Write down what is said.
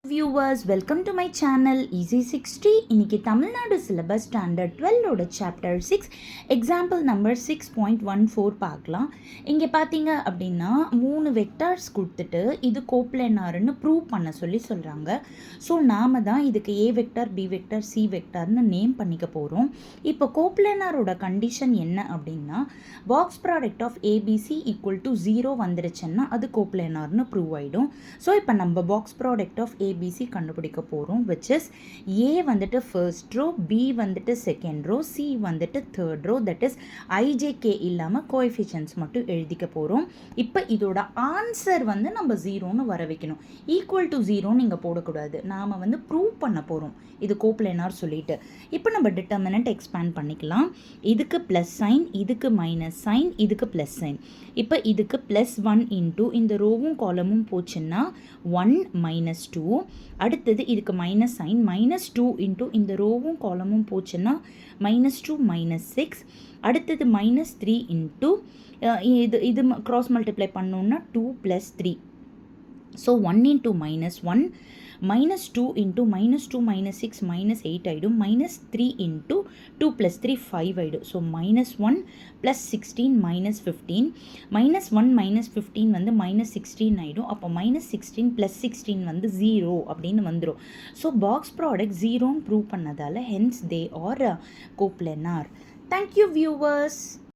Viewers welcome to my channel easy 60. இன்னைக்கு Tamil Nadu syllabus standard 12ஓட chapter 6 example number 6.14 பார்க்கலாம். இங்கே பார்த்தீங்க அப்படின்னா 3 வெக்டார்ஸ் கொடுத்துட்டு இது கோப்ளனார்னு ப்ரூவ் பண்ண சொல்கிறாங்க. ஸோ நாம் தான் இதுக்கு A vector, B vector, C வெக்டார்னு நேம் பண்ணிக்க போகிறோம். இப்போ கோப்ளனாரோட கண்டிஷன் என்ன அப்படின்னா box product of ABC equal to 0 வந்துருச்சுன்னா அது கோப்ளனார்னு ப்ரூவ் ஆகிடும். ஸோ இப்போ நம்ம பாக்ஸ் ப்ராடக்ட் ஆஃப் ஏபிசி கண்டுபிடிக்க போகிறோம். விச் இஸ் ஏ வந்துட்டு ஃபர்ஸ்ட் ரோ, பி வந்துட்டு செகண்ட் ரோ, சி வந்துட்டு third row. That is IJK இல்லாமல் கோஎஃபிஷியன்ஸ் மட்டும் எழுதிக்க போகிறோம். இப்போ இதோட ஆன்சர் வந்து நம்ம 0ன்னு வர வைக்கணும். ஈக்குவல் டு 0ன்னு இங்கே போடக்கூடாது. நாம் வந்து ப்ரூவ் பண்ண போகிறோம் இது கோப்ளனார் சொல்லிட்டு. இப்போ நம்ம டிட்டர்மினன்ட் எக்ஸ்பேண்ட் பண்ணிக்கலாம். இதுக்கு ப்ளஸ் சைன், இதுக்கு மைனஸ் சைன், இதுக்கு ப்ளஸ் சைன். இப்போ இதுக்கு +1 இன்ட்டு இந்த ரோவும் காலமும் போச்சுன்னா 1 - 2. அடுத்தது இதுக்கு மைனஸ் சைன், -2 இன்ட்டு இந்த ரோவும் காலமும் போச்சுன்னா -2 - 6. அடுத்தது -3 இன்ட்டு இது க்ராஸ் மல்டிப்ளை பண்ணோன்னா 2 + 3. ஸோ 1 இன்ட்டு -1, -2 இன்ட்டு -2 - 6 -8 ஆகிடும். -3 இன்ட்டு 2 + 3 5 ஆகிடும். ஸோ -1 + 16 -15. -1 - 15 வந்து -16 ஆகிடும். அப்போ -16 + 16 வந்து 0 அப்படின்னு வந்துடும். ஸோ பாக்ஸ் ப்ராடக்ட் 0ன்னு ப்ரூவ் பண்ணதால் hence they are coplanar. Thank you viewers.